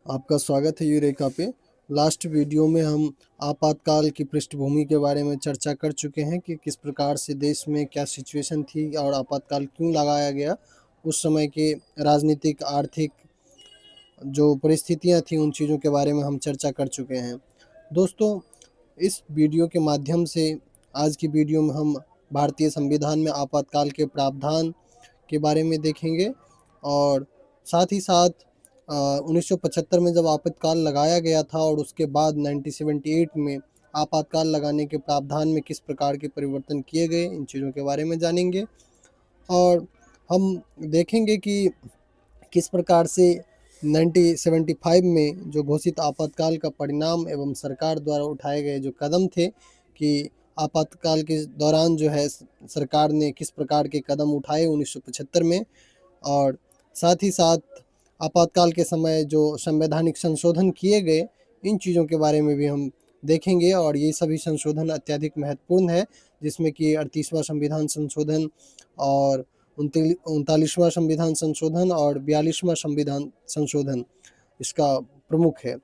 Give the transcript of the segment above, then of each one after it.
आपका स्वागत है यूरेका पे। लास्ट वीडियो में हम आपातकाल की पृष्ठभूमि के बारे में चर्चा कर चुके हैं कि किस प्रकार से देश में क्या सिचुएशन थी और आपातकाल क्यों लगाया गया। उस समय के राजनीतिक, आर्थिक जो परिस्थितियां थी उन चीज़ों के बारे में हम चर्चा कर चुके हैं। दोस्तों, इस वीडियो के माध्यम से आज की वीडियो में हम भारतीय संविधान में आपातकाल के प्रावधान के बारे में देखेंगे और साथ ही साथ 1975 में जब आपातकाल लगाया गया था और उसके बाद 1978 में आपातकाल लगाने के प्रावधान में किस प्रकार के परिवर्तन किए गए, इन चीज़ों के बारे में जानेंगे। और हम देखेंगे कि किस प्रकार से 1975 में जो घोषित आपातकाल का परिणाम एवं सरकार द्वारा उठाए गए जो कदम थे कि आपातकाल के दौरान जो है सरकार ने किस प्रकार के कदम उठाए 1975 में, और साथ ही साथ आपातकाल के समय जो संवैधानिक संशोधन किए गए, इन चीज़ों के बारे में भी हम देखेंगे। और ये सभी संशोधन अत्यधिक महत्वपूर्ण है, जिसमें कि 38वां संविधान संशोधन और 39वां संविधान संशोधन और 42वां संविधान संशोधन इसका प्रमुख है।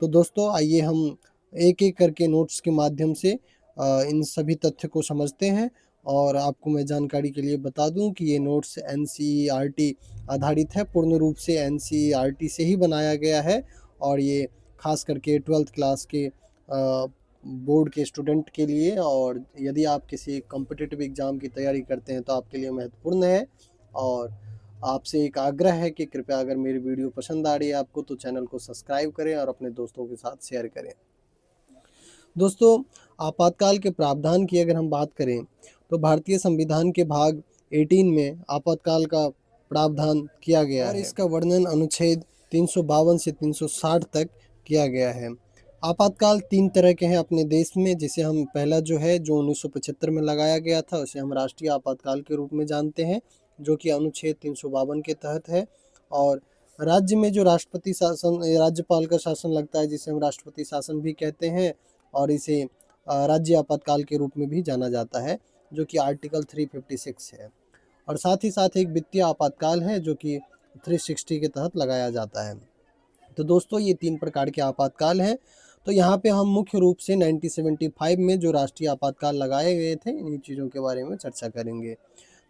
तो दोस्तों, आइए हम एक-एक करके नोट्स के माध्यम से इन सभी तथ्य को समझते हैं। और आपको मैं जानकारी के लिए बता दूं कि ये नोट्स एनसीईआरटी आधारित है, पूर्ण रूप से एनसीईआरटी से ही बनाया गया है। और ये खास करके 12th क्लास के बोर्ड के स्टूडेंट के लिए, और यदि आप किसी कॉम्पिटिटिव एग्ज़ाम की तैयारी करते हैं तो आपके लिए महत्वपूर्ण है। और आपसे एक आग्रह है कि कृपया अगर मेरी वीडियो पसंद आ रही है आपको तो चैनल को सब्सक्राइब करें और अपने दोस्तों के साथ शेयर करें। दोस्तों, आपातकाल के प्रावधान की अगर हम बात करें तो भारतीय संविधान के भाग 18 में आपातकाल का प्रावधान किया गया और इसका वर्णन अनुच्छेद 352 से 360 तक किया गया है। आपातकाल 3 तरह के हैं अपने देश में, जिसे हम पहला जो है जो 1975 में लगाया गया था उसे हम राष्ट्रीय आपातकाल के रूप में जानते हैं, जो कि अनुच्छेद 352 के तहत है। और राज्य में जो राष्ट्रपति शासन, राज्यपाल का शासन लगता है, जिसे हम राष्ट्रपति शासन भी कहते हैं, और इसे राज्य आपातकाल के रूप में भी जाना जाता है, जो कि आर्टिकल 356 है। और साथ ही साथ एक वित्तीय आपातकाल है जो कि 360 के तहत लगाया जाता है। तो दोस्तों, ये 3 प्रकार के आपातकाल हैं। तो यहाँ पे हम मुख्य रूप से 1975 में जो राष्ट्रीय आपातकाल लगाए गए थे, इन्हीं चीज़ों के बारे में चर्चा करेंगे।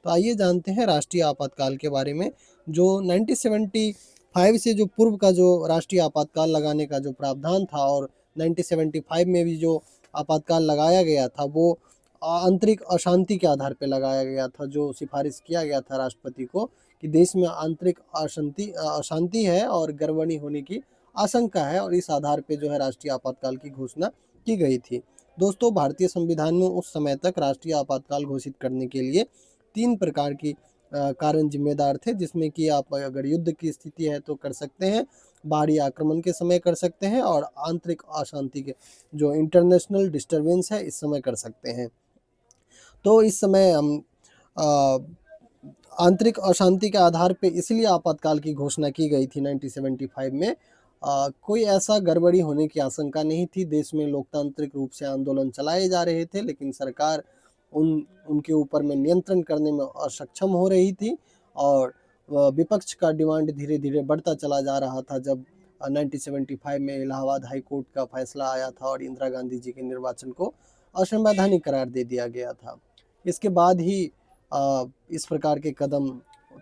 तो आइए जानते हैं राष्ट्रीय आपातकाल के बारे में। जो 1975 से जो पूर्व का जो राष्ट्रीय आपातकाल लगाने का जो प्रावधान था, और 1975 में भी जो आपातकाल लगाया गया था, वो आंतरिक अशांति के आधार पे लगाया गया था। जो सिफारिश किया गया था राष्ट्रपति को कि देश में आंतरिक अशांति है और गड़बड़ी होने की आशंका है, और इस आधार पे जो है राष्ट्रीय आपातकाल की घोषणा की गई थी। दोस्तों, भारतीय संविधान में उस समय तक राष्ट्रीय आपातकाल घोषित करने के लिए 3 प्रकार की कारण जिम्मेदार थे, जिसमें कि आप अगर युद्ध की स्थिति है तो कर सकते हैं, बाहरी आक्रमण के समय कर सकते हैं, और आंतरिक अशांति के जो इंटरनेशनल डिस्टर्बेंस है इस समय कर सकते हैं। तो इस समय हम आंतरिक अशांति के आधार पे इसलिए आपातकाल की घोषणा की गई थी 1975 में। कोई ऐसा गड़बड़ी होने की आशंका नहीं थी, देश में लोकतांत्रिक रूप से आंदोलन चलाए जा रहे थे, लेकिन सरकार उनके ऊपर में नियंत्रण करने में असक्षम हो रही थी। और विपक्ष का डिमांड धीरे धीरे बढ़ता चला जा रहा था। जब 1975 में इलाहाबाद हाई कोर्ट का फैसला आया था और इंदिरा गांधी जी के निर्वाचन को असंवैधानिक करार दे दिया गया था। इसके बाद ही इस प्रकार के कदम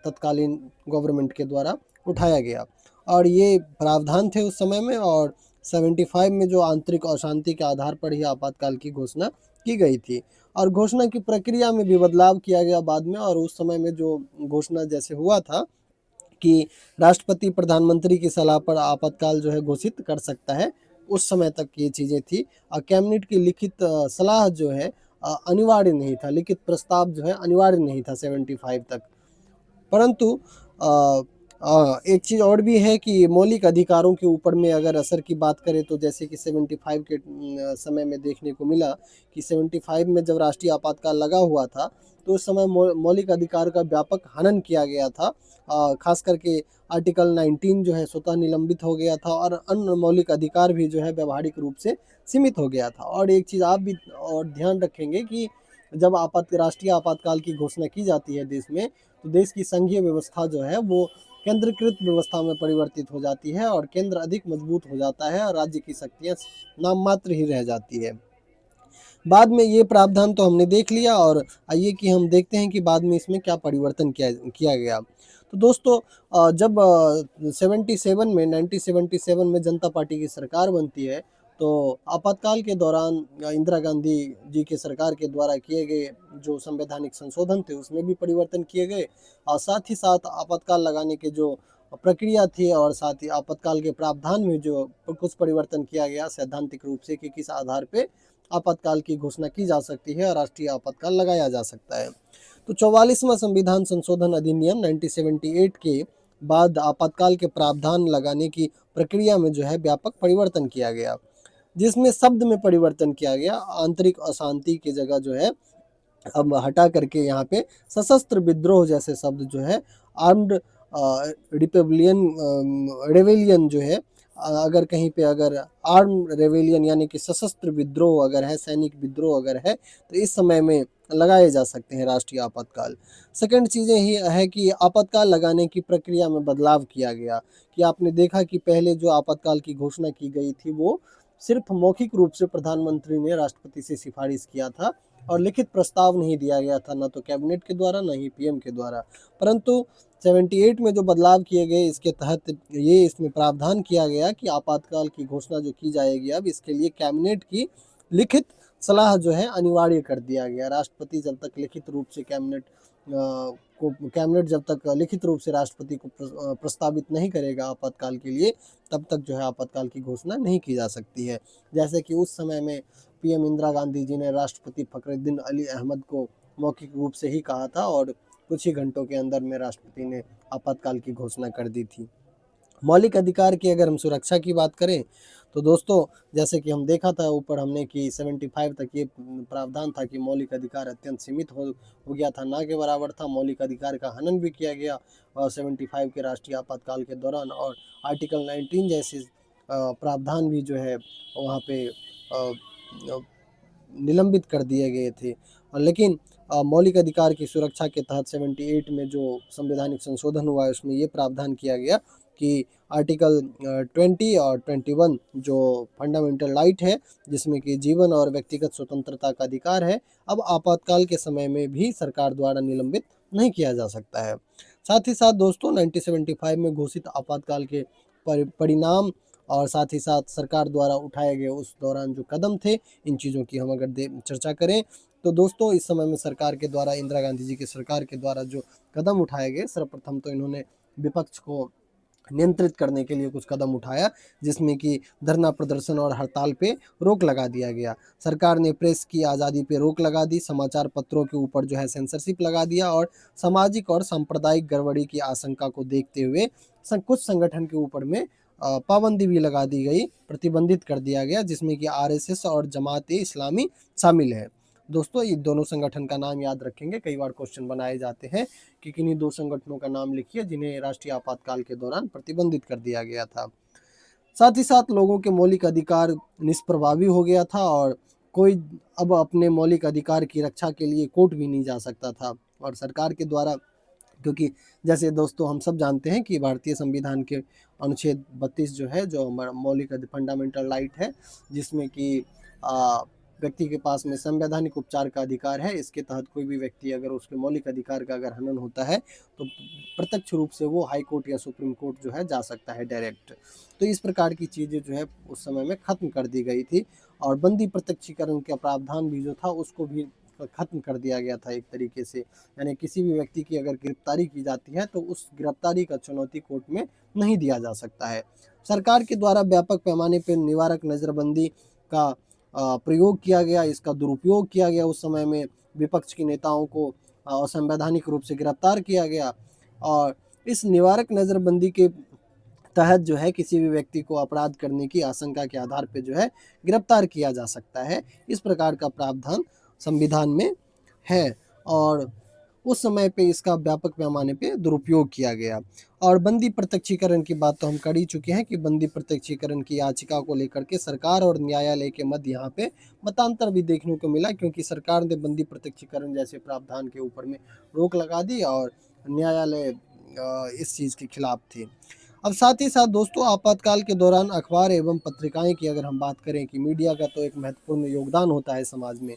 तत्कालीन गवर्नमेंट के द्वारा उठाया गया, और ये प्रावधान थे उस समय में। और 75 में जो आंतरिक अशांति के आधार पर ही आपातकाल की घोषणा की गई थी, और घोषणा की प्रक्रिया में भी बदलाव किया गया बाद में। और उस समय में जो घोषणा जैसे हुआ था कि राष्ट्रपति प्रधानमंत्री की सलाह पर आपातकाल जो है घोषित कर सकता है, उस समय तक ये चीज़ें थी। कैबिनेट की लिखित सलाह जो है अनिवार्य नहीं था, लिखित प्रस्ताव जो है अनिवार्य नहीं था 75 तक। परंतु एक चीज़ और भी है कि मौलिक अधिकारों के ऊपर में अगर असर की बात करें तो जैसे कि 75 के समय में देखने को मिला कि 75 में जब राष्ट्रीय आपातकाल लगा हुआ था तो उस समय मौलिक अधिकार का व्यापक हनन किया गया था। खास करके आर्टिकल 19 जो है स्वतः निलंबित हो गया था, और अन्य मौलिक अधिकार भी जो है व्यवहारिक रूप से सीमित हो गया था। और एक चीज़ आप भी और ध्यान रखेंगे कि जब राष्ट्रीय आपातकाल की घोषणा की जाती है देश में, तो देश की संघीय व्यवस्था जो है वो केंद्रीकृत व्यवस्था में परिवर्तित हो जाती है और केंद्र अधिक मजबूत हो जाता है और राज्य की शक्तियां नाम मात्र ही रह जाती है। बाद में ये प्रावधान तो हमने देख लिया, और आइए कि हम देखते हैं कि बाद में इसमें क्या परिवर्तन किया किया गया। तो दोस्तों, जब 77 में 1977 में जनता पार्टी की सरकार बनती है, तो आपातकाल के दौरान इंदिरा गांधी जी के सरकार के द्वारा किए गए जो संवैधानिक संशोधन थे उसमें भी परिवर्तन किए गए, और साथ ही साथ आपातकाल लगाने के जो प्रक्रिया थी और साथ ही आपातकाल के प्रावधान में जो कुछ परिवर्तन किया गया सैद्धांतिक रूप से कि किस आधार पे आपातकाल की घोषणा की जा सकती है और राष्ट्रीय आपातकाल लगाया जा सकता है। तो 44वां संविधान संशोधन अधिनियम 1978 के बाद आपातकाल के प्रावधान लगाने की प्रक्रिया में जो है व्यापक परिवर्तन किया गया, जिसमें शब्द में परिवर्तन किया गया। आंतरिक अशांति की जगह जो है अब हटा करके यहाँ पे सशस्त्र विद्रोह जैसे शब्द जो है आर्म्ड रिपेबलियन रेवेलियन जो है, अगर कहीं पे अगर आर्म रेवेलियन यानी कि सशस्त्र विद्रोह अगर है, सैनिक विद्रोह अगर है, तो इस समय में लगाए जा सकते हैं राष्ट्रीय आपातकाल। सेकंड चीज़ें ही है कि आपातकाल लगाने की प्रक्रिया में बदलाव किया गया, कि आपने देखा कि पहले जो आपातकाल की घोषणा की गई थी वो सिर्फ मौखिक रूप से प्रधानमंत्री ने राष्ट्रपति से सिफारिश किया था और लिखित प्रस्ताव नहीं दिया गया था, न तो कैबिनेट के द्वारा न ही पीएम के द्वारा। परंतु 78 में जो बदलाव किए गए इसके तहत ये इसमें प्रावधान किया गया कि आपातकाल की घोषणा जो की जाएगी अब इसके लिए कैबिनेट की लिखित सलाह जो है अनिवार्य कर दिया गया। राष्ट्रपति जब तक लिखित रूप से कैबिनेट जब तक लिखित रूप से राष्ट्रपति को प्रस्तावित नहीं करेगा आपातकाल के लिए, तब तक जो है आपातकाल की घोषणा नहीं की जा सकती है। जैसे कि उस समय में पीएम इंदिरा गांधी जी ने राष्ट्रपति फखरुद्दीन अली अहमद को मौखिक रूप से ही कहा था और कुछ ही घंटों के अंदर में राष्ट्रपति ने आपातकाल की घोषणा कर दी थी। मौलिक अधिकार की अगर हम सुरक्षा की बात करें तो दोस्तों, जैसे कि हम देखा था ऊपर हमने कि 75 तक ये प्रावधान था कि मौलिक अधिकार अत्यंत सीमित हो गया था, ना के बराबर था। मौलिक अधिकार का हनन भी किया गया और 75 के राष्ट्रीय आपातकाल के दौरान, और आर्टिकल 19 जैसे प्रावधान भी जो है वहाँ पे निलंबित कर दिए गए थे। लेकिन मौलिक अधिकार की सुरक्षा के तहत 78 में जो संवैधानिक संशोधन हुआ है उसमें ये प्रावधान किया गया कि आर्टिकल 20 और 21 जो फंडामेंटल राइट है, जिसमें कि जीवन और व्यक्तिगत स्वतंत्रता का अधिकार है, अब आपातकाल के समय में भी सरकार द्वारा निलंबित नहीं किया जा सकता है। साथ ही साथ दोस्तों 1975 में घोषित आपातकाल के परिणाम और साथ ही साथ सरकार द्वारा उठाए गए उस दौरान जो कदम थे, इन चीज़ों की हम अगर चर्चा करें तो दोस्तों इस समय में सरकार के द्वारा, इंदिरा गांधी जी की सरकार के द्वारा जो कदम उठाए गए, सर्वप्रथम तो इन्होंने विपक्ष को नियंत्रित करने के लिए कुछ कदम उठाया, जिसमें कि धरना प्रदर्शन और हड़ताल पे रोक लगा दिया गया। सरकार ने प्रेस की आज़ादी पे रोक लगा दी, समाचार पत्रों के ऊपर जो है सेंसरशिप लगा दिया और सामाजिक और सांप्रदायिक गड़बड़ी की आशंका को देखते हुए कुछ संगठन के ऊपर में पाबंदी भी लगा दी गई, प्रतिबंधित कर दिया गया, जिसमें कि आरएसएस और जमात इस्लामी शामिल है। दोस्तों ये दोनों संगठन का नाम याद रखेंगे, कई बार क्वेश्चन बनाए जाते हैं कि किन्हीं दो संगठनों का नाम लिखिए जिन्हें राष्ट्रीय आपातकाल के दौरान प्रतिबंधित कर दिया गया था। साथ ही साथ लोगों के मौलिक अधिकार निष्प्रभावी हो गया था और कोई अब अपने मौलिक अधिकार की रक्षा के लिए कोर्ट भी नहीं जा सकता था, और सरकार के द्वारा, क्योंकि जैसे दोस्तों हम सब जानते हैं कि भारतीय संविधान के अनुच्छेद 32 जो है, जो मौलिक फंडामेंटल राइट है, जिसमें कि व्यक्ति के पास में संवैधानिक उपचार का अधिकार है। इसके तहत कोई भी व्यक्ति अगर उसके मौलिक अधिकार का अगर हनन होता है तो प्रत्यक्ष रूप से वो हाई कोर्ट या सुप्रीम कोर्ट जो है जा सकता है डायरेक्ट। तो इस प्रकार की चीज़ें जो है उस समय में ख़त्म कर दी गई थी, और बंदी प्रत्यक्षीकरण का प्रावधान भी जो था उसको भी ख़त्म कर दिया गया था एक तरीके से। यानी किसी भी व्यक्ति की अगर गिरफ्तारी की जाती है तो उस गिरफ्तारी का चुनौती कोर्ट में नहीं दिया जा सकता है। सरकार के द्वारा व्यापक पैमाने पर निवारक नज़रबंदी का प्रयोग किया गया, इसका दुरुपयोग किया गया। उस समय में विपक्ष के नेताओं को असंवैधानिक रूप से गिरफ्तार किया गया, और इस निवारक नज़रबंदी के तहत जो है किसी भी व्यक्ति को अपराध करने की आशंका के आधार पर जो है गिरफ्तार किया जा सकता है। इस प्रकार का प्रावधान संविधान में है, और उस समय पे इसका व्यापक पैमाने पे दुरुपयोग किया गया। और बंदी प्रत्यक्षीकरण की बात तो हम कर ही चुके हैं कि बंदी प्रत्यक्षीकरण की याचिका को लेकर के सरकार और न्यायालय के मध्य यहाँ पे मतांतर भी देखने को मिला, क्योंकि सरकार ने बंदी प्रत्यक्षीकरण जैसे प्रावधान के ऊपर में रोक लगा दी और न्यायालय इस चीज़ के खिलाफ थे। अब साथ ही साथ दोस्तों आपातकाल के दौरान अखबार एवं पत्रिकाएं की अगर हम बात करें कि मीडिया का तो एक महत्वपूर्ण योगदान होता है समाज में,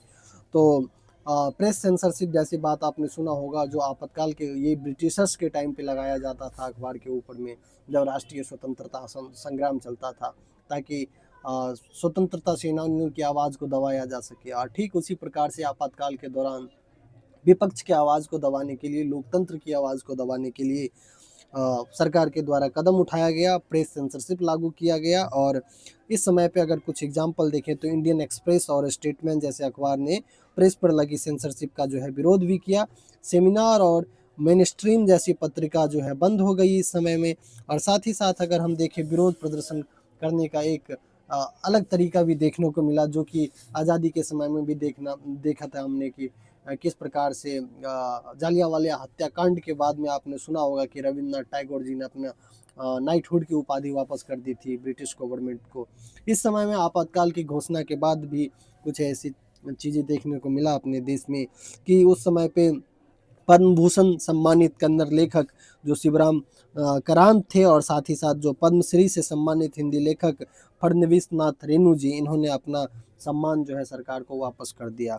तो प्रेस सेंसरशिप जैसी बात आपने सुना होगा, जो आपातकाल के ये ब्रिटिशर्स के टाइम पे लगाया जाता था अखबार के ऊपर में, जब राष्ट्रीय स्वतंत्रता संग्राम चलता था, ताकि स्वतंत्रता सेनानियों की आवाज़ को दबाया जा सके। और ठीक उसी प्रकार से आपातकाल के दौरान विपक्ष की आवाज़ को दबाने के लिए, लोकतंत्र की आवाज़ को दबाने के लिए सरकार के द्वारा कदम उठाया गया, प्रेस सेंसरशिप लागू किया गया। और इस समय पे अगर कुछ एग्जाम्पल देखें तो इंडियन एक्सप्रेस और स्टेटमेंट जैसे अखबार ने प्रेस पर लगी सेंसरशिप का जो है विरोध भी किया। सेमिनार और मेन स्ट्रीम जैसी पत्रिका जो है बंद हो गई इस समय में। और साथ ही साथ अगर हम देखें विरोध प्रदर्शन करने का एक अलग तरीका भी देखने को मिला, जो कि आज़ादी के समय में भी देखा था हमने कि किस प्रकार से जालियांवाला हत्याकांड के बाद में आपने सुना होगा कि रविन्द्रनाथ टैगोर जी ने अपना नाइटहुड की उपाधि वापस कर दी थी ब्रिटिश गवर्नमेंट को। इस समय में आपातकाल की घोषणा के बाद भी कुछ ऐसी चीज़ें देखने को मिला अपने देश में कि उस समय पे पद्म भूषण सम्मानित कन्नड़ लेखक जो शिवराम करांत थे, और साथ ही साथ जो पद्मश्री से सम्मानित हिंदी लेखक फडणवीस नाथ रेणु जी, इन्होंने अपना सम्मान जो है सरकार को वापस कर दिया।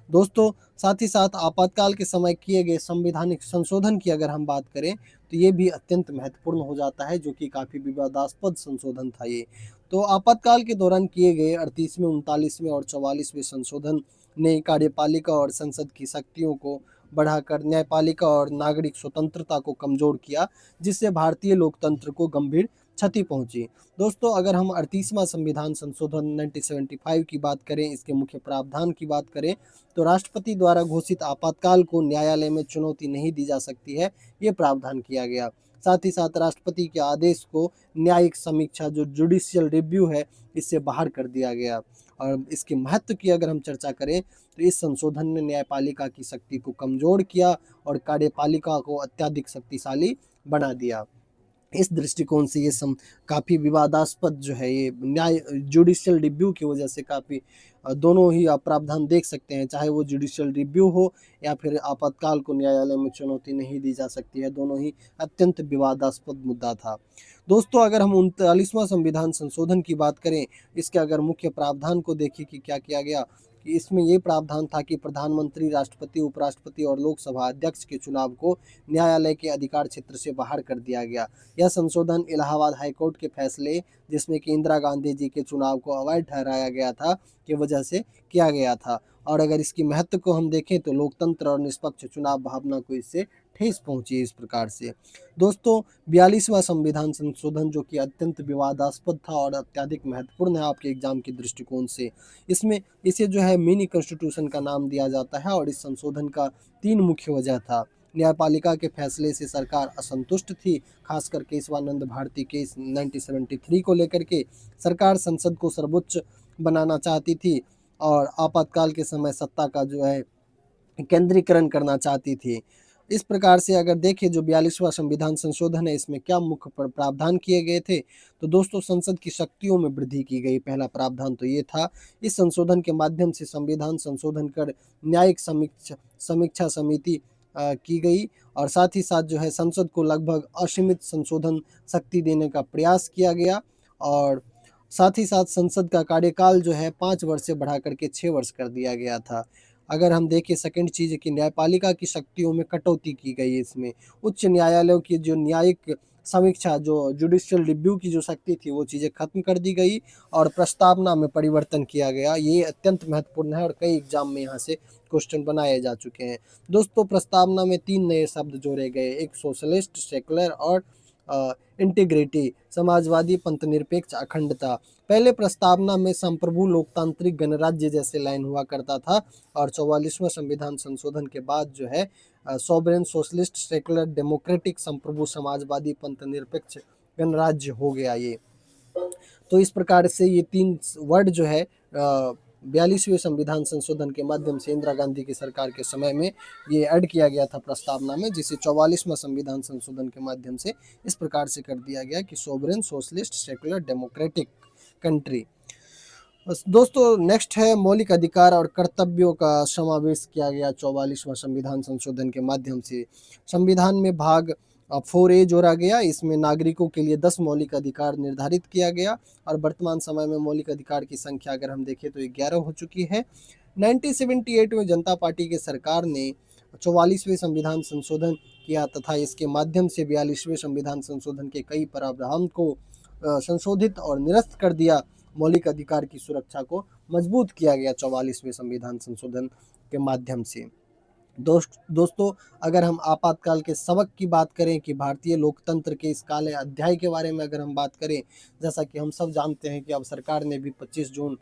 दोस्तों साथ ही साथ आपातकाल के समय किए गए संवैधानिक संशोधन की अगर हम बात करें तो ये भी अत्यंत महत्वपूर्ण हो जाता है, जो कि काफ़ी विवादास्पद संशोधन था ये। तो आपातकाल के दौरान किए गए 38वें, 39वें और 44वें संशोधन ने कार्यपालिका और संसद की शक्तियों को बढ़ाकर न्यायपालिका और नागरिक स्वतंत्रता को कमजोर किया, जिससे भारतीय लोकतंत्र को गंभीर क्षति पहुंची। दोस्तों अगर हम 38वां संविधान संशोधन 1975 की बात करें, इसके मुख्य प्रावधान की बात करें, तो राष्ट्रपति द्वारा घोषित आपातकाल को न्यायालय में चुनौती नहीं दी जा सकती है, ये प्रावधान किया गया। साथ ही साथ राष्ट्रपति के आदेश को न्यायिक समीक्षा जो जुडिशियल रिव्यू है, इससे बाहर कर दिया गया। और इसके महत्व की अगर हम चर्चा करें तो इस संशोधन ने न्यायपालिका की शक्ति को कमजोर किया और कार्यपालिका को अत्यधिक शक्तिशाली बना दिया। इस दृष्टिकोण से ये काफ़ी विवादास्पद जो है, ये न्याय जुडिशियल रिव्यू की वजह से काफ़ी दोनों ही आप प्रावधान देख सकते हैं, चाहे वो जुडिशियल रिव्यू हो या फिर आपातकाल को न्यायालय में चुनौती नहीं दी जा सकती है, दोनों ही अत्यंत विवादास्पद मुद्दा था। दोस्तों अगर हम 39वां संविधान संशोधन की बात करें, इसके अगर मुख्य प्रावधान को देखें कि क्या किया गया, कि इसमें ये प्रावधान था कि प्रधानमंत्री, राष्ट्रपति, उपराष्ट्रपति और लोकसभा अध्यक्ष के चुनाव को न्यायालय के अधिकार क्षेत्र से बाहर कर दिया गया। यह संशोधन इलाहाबाद हाईकोर्ट के फैसले, जिसमें कि इंदिरा गांधी जी के चुनाव को अवैध ठहराया गया था, की वजह से किया गया था। और अगर इसकी महत्व को हम देखें तो लोकतंत्र और निष्पक्ष चुनाव भावना को इससे ठेस पहुंची इस प्रकार से। दोस्तों 42वां संविधान संशोधन जो कि अत्यंत विवादास्पद था और अत्यधिक महत्वपूर्ण है आपके एग्जाम के दृष्टिकोण से, इसमें इसे जो है मिनी कॉन्स्टिट्यूशन का नाम दिया जाता है। और इस संशोधन का 3 मुख्य वजह था। न्यायपालिका के फैसले से सरकार असंतुष्ट थी, खासकर केशवानंद भारती केस 1973 को लेकर के सरकार संसद को सर्वोच्च बनाना चाहती थी और आपातकाल के समय सत्ता का जो है केंद्रीकरण करना चाहती थी। इस प्रकार से अगर देखें जो 42वां संविधान संशोधन है, इसमें क्या मुख्य प्रावधान किए गए थे, तो दोस्तों संसद की शक्तियों में वृद्धि की गई। पहला प्रावधान तो ये था। इस संशोधन के माध्यम से संविधान संशोधन कर न्यायिक समीक्षा समिति की गई और साथ ही साथ जो है संसद को लगभग असीमित संशोधन शक्ति देने का प्रयास किया गया। और साथ ही साथ संसद का कार्यकाल जो है 5 वर्ष से बढ़ा करके 6 वर्ष कर दिया गया था। अगर हम देखें सेकंड चीज़ कि न्यायपालिका की शक्तियों में कटौती की गई। इसमें उच्च न्यायालयों की जो न्यायिक समीक्षा, जो जुडिशियल रिव्यू की जो शक्ति थी, वो चीज़ें खत्म कर दी गई और प्रस्तावना में परिवर्तन किया गया। ये अत्यंत महत्वपूर्ण है और कई एग्जाम में यहाँ से क्वेश्चन बनाए जा चुके हैं। दोस्तों प्रस्तावना में 3 नए शब्द जोड़े गए, एक सोशलिस्ट, सेकुलर और इंटीग्रिटी, समाजवादी, पंथनिरपेक्ष, अखंडता। पहले प्रस्तावना में संप्रभु, लोकतांत्रिक, गणराज्य जैसे लाइन हुआ करता था और 44वां संविधान संशोधन के बाद जो है सॉवरेन, सोशलिस्ट, सेकुलर, डेमोक्रेटिक, संप्रभु, समाजवादी, पंथनिरपेक्ष, गणराज्य हो गया ये। तो इस प्रकार से ये 3 वर्ड जो है 42वें संविधान संशोधन के माध्यम से इंदिरा गांधी की सरकार के समय में ये ऐड किया गया था प्रस्तावना में, जिसे 44वां संविधान संशोधन के माध्यम से इस प्रकार से कर दिया गया कि sovereign, socialist, secular, democratic country. दोस्तों नेक्स्ट है मौलिक अधिकार और कर्तव्यों का समावेश किया गया 44वां संविधान संशोधन के माध्यम से। संविधान में भाग 4A जोड़ा गया। इसमें नागरिकों के लिए 10 मौलिक अधिकार निर्धारित किया गया और वर्तमान समय में मौलिक अधिकार की संख्या अगर हम देखें तो 11 हो चुकी है। 1978 में जनता पार्टी की सरकार ने 44वें संविधान संशोधन किया तथा इसके माध्यम से 42वें संविधान संशोधन के कई प्रावधान को संशोधित और निरस्त कर दिया। मौलिक अधिकार की सुरक्षा को मजबूत किया गया 44वें संविधान संशोधन के माध्यम से। दोस्तों, अगर हम आपातकाल के सबक की बात करें कि भारतीय लोकतंत्र के इस काले अध्याय के बारे में अगर हम बात करें, जैसा कि हम सब जानते हैं कि अब सरकार ने भी 25 जून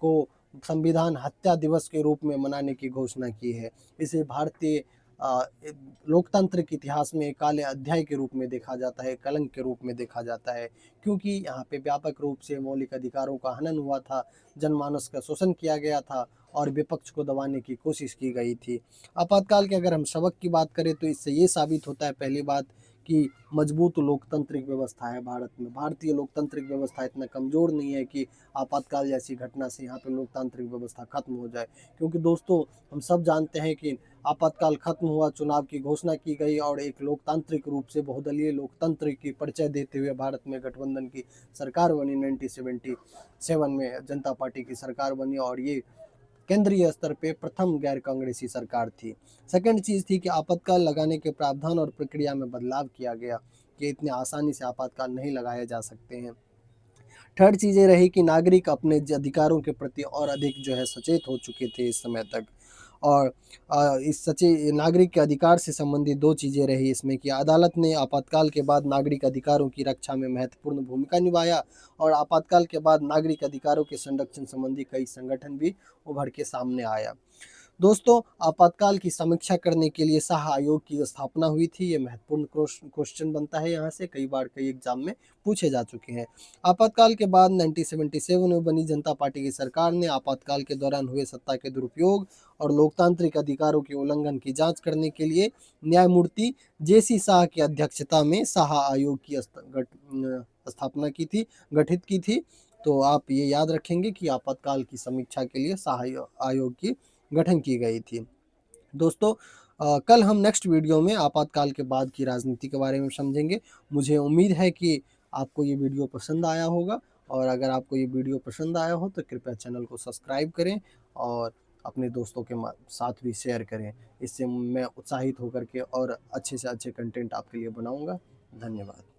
को संविधान हत्या दिवस के रूप में मनाने की घोषणा की है। इसे भारतीय लोकतंत्र के इतिहास में एक काले अध्याय के रूप में देखा जाता है, कलंक के रूप में देखा जाता है, क्योंकि यहाँ पे व्यापक रूप से मौलिक अधिकारों का हनन हुआ था, जनमानस का शोषण किया गया था और विपक्ष को दबाने की कोशिश की गई थी। आपातकाल के अगर हम सबक की बात करें तो इससे ये साबित होता है, पहली बात, कि मजबूत लोकतांत्रिक व्यवस्था है भारत में। भारतीय लोकतांत्रिक व्यवस्था इतना कमज़ोर नहीं है कि आपातकाल जैसी घटना से यहाँ पे लोकतांत्रिक व्यवस्था खत्म हो जाए, क्योंकि दोस्तों हम सब जानते हैं कि आपातकाल खत्म हुआ, चुनाव की घोषणा की गई और एक लोकतांत्रिक रूप से बहुदलीय लोकतंत्र की परिचय देते हुए भारत में गठबंधन की सरकार बनी। 1977 में जनता पार्टी की सरकार बनी और ये केंद्रीय स्तर पे प्रथम गैर कांग्रेसी सरकार थी। सेकंड चीज़ थी कि आपातकाल लगाने के प्रावधान और प्रक्रिया में बदलाव किया गया कि इतने आसानी से आपातकाल नहीं लगाए जा सकते हैं। थर्ड चीज़ ये रही कि नागरिक अपने अधिकारों के प्रति और अधिक जो है सचेत हो चुके थे इस समय तक। और इस सचे नागरिक के अधिकार से संबंधित दो चीज़ें रही इसमें कि अदालत ने आपातकाल के बाद नागरिक अधिकारों की रक्षा में महत्वपूर्ण भूमिका निभाया और आपातकाल के बाद नागरिक अधिकारों के संरक्षण संबंधी कई संगठन भी उभर के सामने आया। दोस्तों, आपातकाल की समीक्षा करने के लिए शाह आयोग की स्थापना हुई थी। ये महत्वपूर्ण क्वेश्चन बनता है, यहाँ से कई बार कई एग्जाम में पूछे जा चुके हैं। आपातकाल के बाद 1977 में बनी जनता पार्टी की सरकार ने आपातकाल के दौरान हुए सत्ता के दुरुपयोग और लोकतांत्रिक अधिकारों के उल्लंघन की जांच करने के लिए न्यायमूर्ति जेसी शाह की अध्यक्षता में शाह आयोग की स्थापना की थी, गठित की थी। तो आप ये याद रखेंगे कि आपातकाल की समीक्षा के लिए शाह आयोग की गठन की गई थी। दोस्तों, कल हम नेक्स्ट वीडियो में आपातकाल के बाद की राजनीति के बारे में समझेंगे। मुझे उम्मीद है कि आपको ये वीडियो पसंद आया होगा और अगर आपको ये वीडियो पसंद आया हो तो कृपया चैनल को सब्सक्राइब करें और अपने दोस्तों के साथ भी शेयर करें। इससे मैं उत्साहित होकर के और अच्छे से अच्छे कंटेंट आपके लिए बनाऊंगा। धन्यवाद।